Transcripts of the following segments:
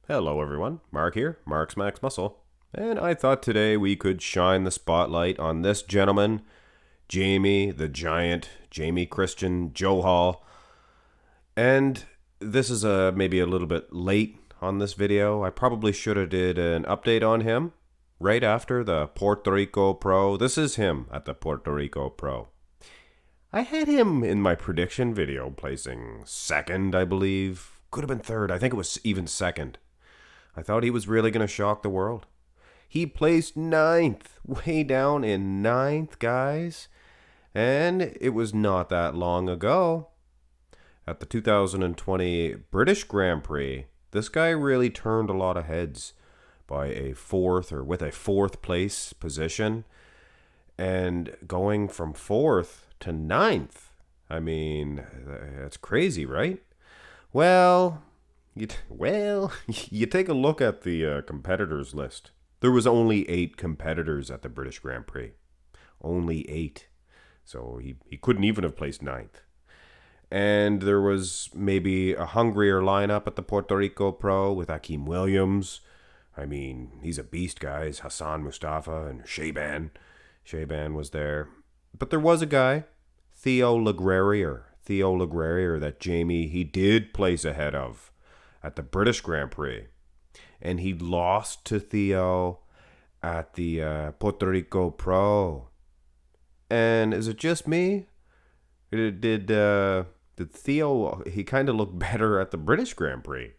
Hello everyone, Mark here, Mark's Max Muscle, and I thought today we could shine the spotlight on this gentleman, Jamie the Giant, Jamie Christian-Johal, and this is maybe a little bit late on this video. I probably should have did an update on him right after the Puerto Rico Pro. This is him at the Puerto Rico Pro. I had him in my prediction video placing second, I believe. Could have been third. I think it was even second. I thought he was really going to shock the world. He placed ninth, way down in ninth, guys. And it was not that long ago. At the 2020 British Grand Prix, this guy really turned a lot of heads by with a fourth place position. And going from fourth to ninth. I mean, that's crazy, right? Well, you take a look at the competitors list. There was only 8 competitors at the British Grand Prix. Only 8. So he couldn't even have placed ninth. And there was maybe a hungrier lineup at the Puerto Rico Pro with Akeem Williams. I mean, he's a beast, guys. Hassan Mustafa and Shaban. Shaban was there. But there was a guy, Theo that Jamie, he did place ahead of at the British Grand Prix. And he lost to Theo at the Puerto Rico Pro. And is it just me? Did Theo, he kind of looked better at the British Grand Prix,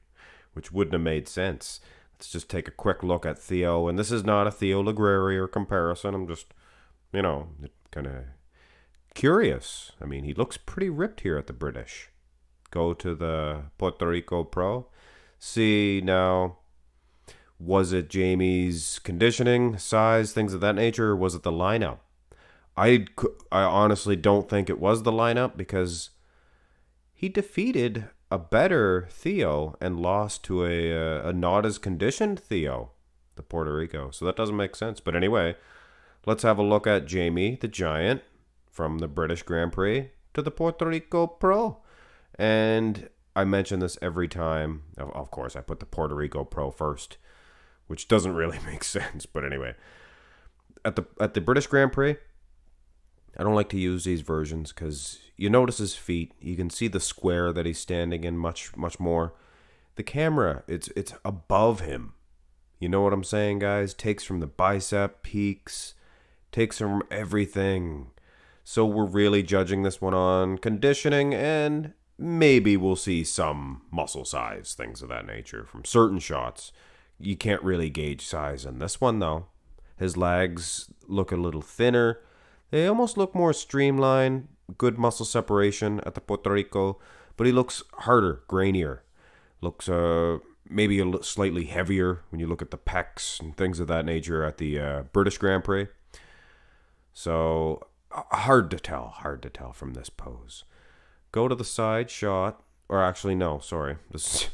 which wouldn't have made sense. Let's just take a quick look at Theo. And this is not a Theo Laguerre comparison. I'm just, kind of curious. I mean, he looks pretty ripped here at the British. Go to the Puerto Rico Pro. See now, was it Jamie's conditioning, size, things of that nature, or was it the lineup? I honestly don't think it was the lineup because he defeated a better Theo and lost to a not as conditioned Theo, the Puerto Rico. So that doesn't make sense. But anyway, let's have a look at Jamie the Giant from the British Grand Prix to the Puerto Rico Pro. And I mention this every time. Of course, I put the Puerto Rico Pro first, which doesn't really make sense. But anyway, at the British Grand Prix, I don't like to use these versions because you notice his feet. You can see the square that he's standing in much more. The camera, it's above him. You know what I'm saying, guys? Takes from the bicep peaks, takes from everything. So we're really judging this one on conditioning, and maybe we'll see some muscle size, things of that nature from certain shots. You can't really gauge size in this one, though. His legs look a little thinner. They almost look more streamlined, good muscle separation at the Puerto Rico, but he looks harder, grainier. Looks maybe slightly heavier when you look at the pecs and things of that nature at the British Grand Prix. So hard to tell from this pose. Go to the side shot, or actually no, sorry, this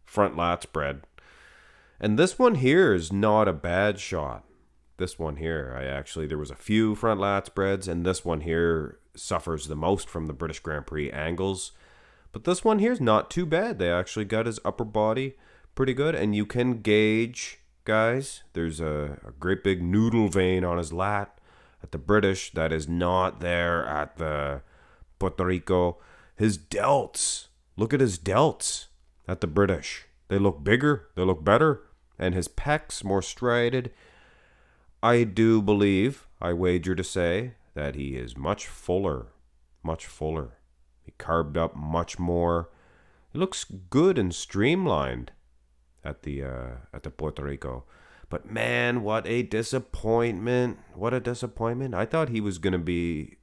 front lat spread. And this one here is not a bad shot. This one here, there was a few front lat spreads, and this one here suffers the most from the British Grand Prix angles. But this one here is not too bad. They actually got his upper body pretty good, and you can gauge, guys, there's a great big noodle vein on his lat at the British that is not there at the Puerto Rico. His delts, look at his delts at the British. They look bigger, they look better, and his pecs more striated. I do believe, I wager to say, that he is much fuller. He carved up much more. It looks good and streamlined at the Puerto Rico. But man, what a disappointment. I thought he was going to be,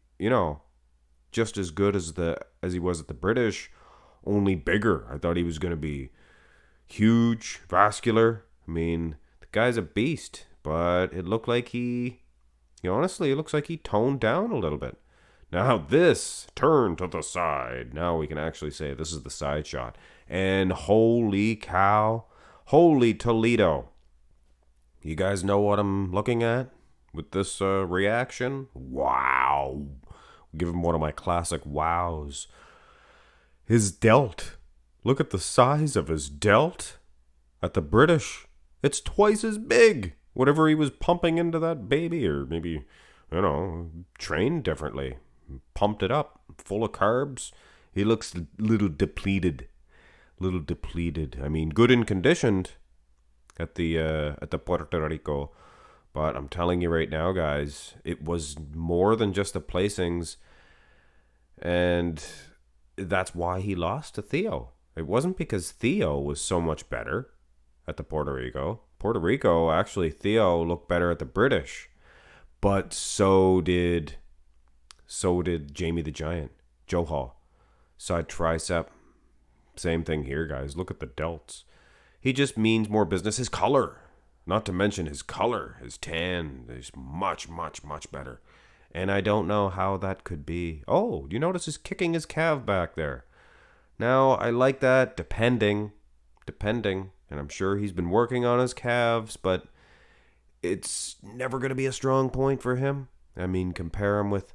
just as good as he was at the British, only bigger. I thought he was going to be huge, vascular. I mean, the guy's a beast. But it looked like it looks like he toned down a little bit. Now this, turn to the side. Now we can actually say this is the side shot. And holy cow, holy Toledo. You guys know what I'm looking at with this reaction? Wow. Give him one of my classic wows. His delt. Look at the size of his delt. At the British, it's twice as big. Whatever he was pumping into that baby, or maybe, trained differently. Pumped it up, full of carbs. He looks a little depleted. I mean, good and conditioned at the Puerto Rico. But I'm telling you right now, guys, it was more than just the placings. And that's why he lost to Theo. It wasn't because Theo was so much better at the Puerto Rico. Puerto Rico, actually, Theo looked better at the British. But so did Jamie the Giant. Johal. Side tricep. Same thing here, guys. Look at the delts. He just means more business. His color. Not to mention his color. His tan is much, much, much better. And I don't know how that could be. Oh, you notice he's kicking his calf back there. Now, I like that depending. And I'm sure he's been working on his calves, but it's never going to be a strong point for him. I mean, compare him with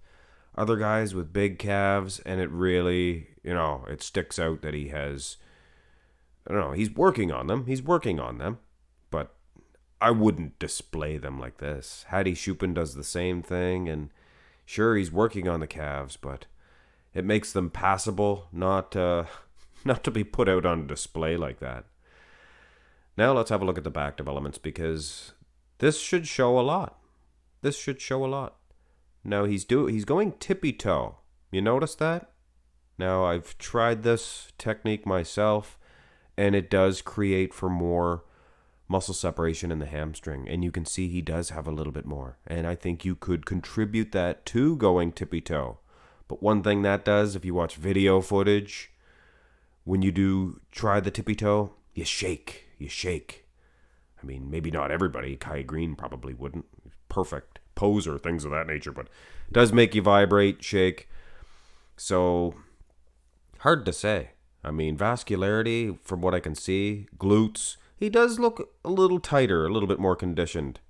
other guys with big calves, and it really, it sticks out that he has, he's working on them, but I wouldn't display them like this. Hadi Chupin does the same thing, and sure, he's working on the calves, but it makes them passable, not to be put out on display like that. Now let's have a look at the back developments, because this should show a lot. Now he's going tippy-toe. You notice that? Now I've tried this technique myself, and it does create for more muscle separation in the hamstring. And you can see he does have a little bit more. And I think you could contribute that to going tippy-toe. But one thing that does, if you watch video footage, when you do try the tippy-toe, you shake. I mean, maybe not everybody. Kai Green probably wouldn't. Perfect poser, things of that nature. But it does make you vibrate, shake. So, hard to say. I mean, vascularity, from what I can see, glutes, he does look a little tighter, a little bit more conditioned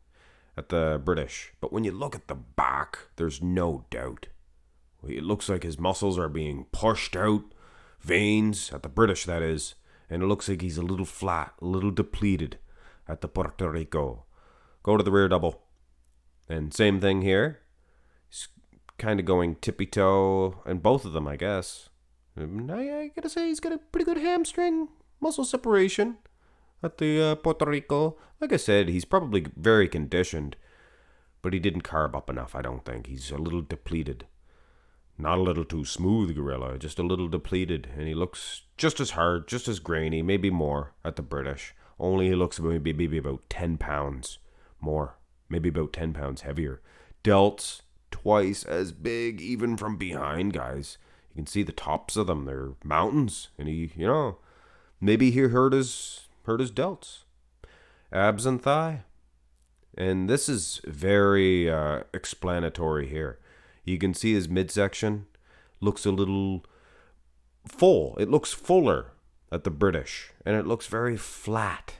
at the British. But when you look at the back, there's no doubt. It looks like his muscles are being pushed out. Veins, at the British that is. And it looks like he's a little flat, a little depleted at the Puerto Rico. Go to the rear double. And same thing here. He's kind of going tippy-toe, and both of them, I guess. I gotta say, he's got a pretty good hamstring muscle separation at the Puerto Rico. Like I said, he's probably very conditioned, but he didn't carb up enough, I don't think. He's a little depleted. Not a little too smooth, Gorilla, just a little depleted. And he looks just as hard, just as grainy, maybe more at the British. Only he looks maybe about 10 pounds more. Maybe about 10 pounds heavier. Delts, twice as big, even from behind, guys. You can see the tops of them. They're mountains. And he, maybe he hurt his delts. Abs and thigh. And this is very explanatory here. You can see his midsection looks a little full. It looks fuller at the British. And it looks very flat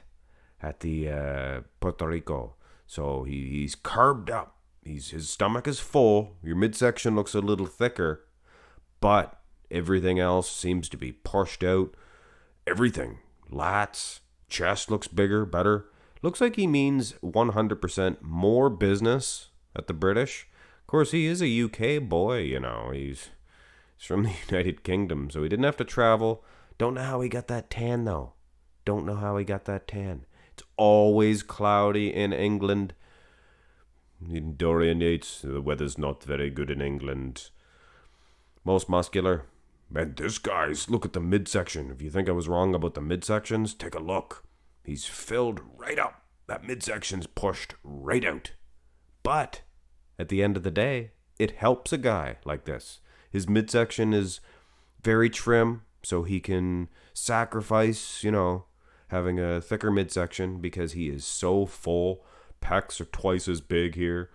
at the Puerto Rico. So he's carved up. His stomach is full. Your midsection looks a little thicker. But everything else seems to be pushed out. Everything. Lats. Chest looks bigger, better. Looks like he means 100% more business at the British. Of course, he is a UK boy, He's from the United Kingdom, so he didn't have to travel. Don't know how he got that tan, though. It's always cloudy in England. In Dorian Yates, the weather's not very good in England. Most muscular. And this guy's, look at the midsection. If you think I was wrong about the midsections, take a look. He's filled right up. That midsection's pushed right out. But at the end of the day, it helps a guy like this. His midsection is very trim, so he can sacrifice, having a thicker midsection because he is so full. Pecs are twice as big here.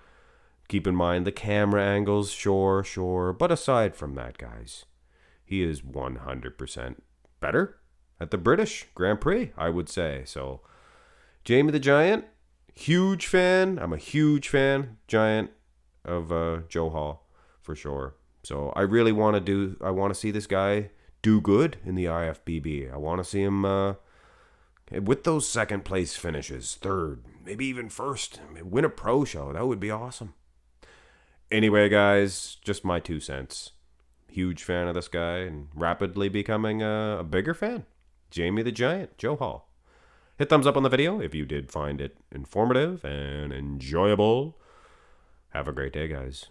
Keep in mind the camera angles, sure. But aside from that, guys, he is 100% better at the British Grand Prix, I would say. So, Jamie the Giant, huge fan. I'm a huge fan, Giant, of Johal, for sure. So I really want to see this guy do good in the IFBB. I want to see him With those second place finishes, third, maybe even first, win a pro show. That would be awesome. Anyway, guys, just my 2 cents. Huge fan of this guy and rapidly becoming a bigger fan. Jamie the Giant, Johal. Hit thumbs up on the video if you did find it informative and enjoyable. Have a great day, guys.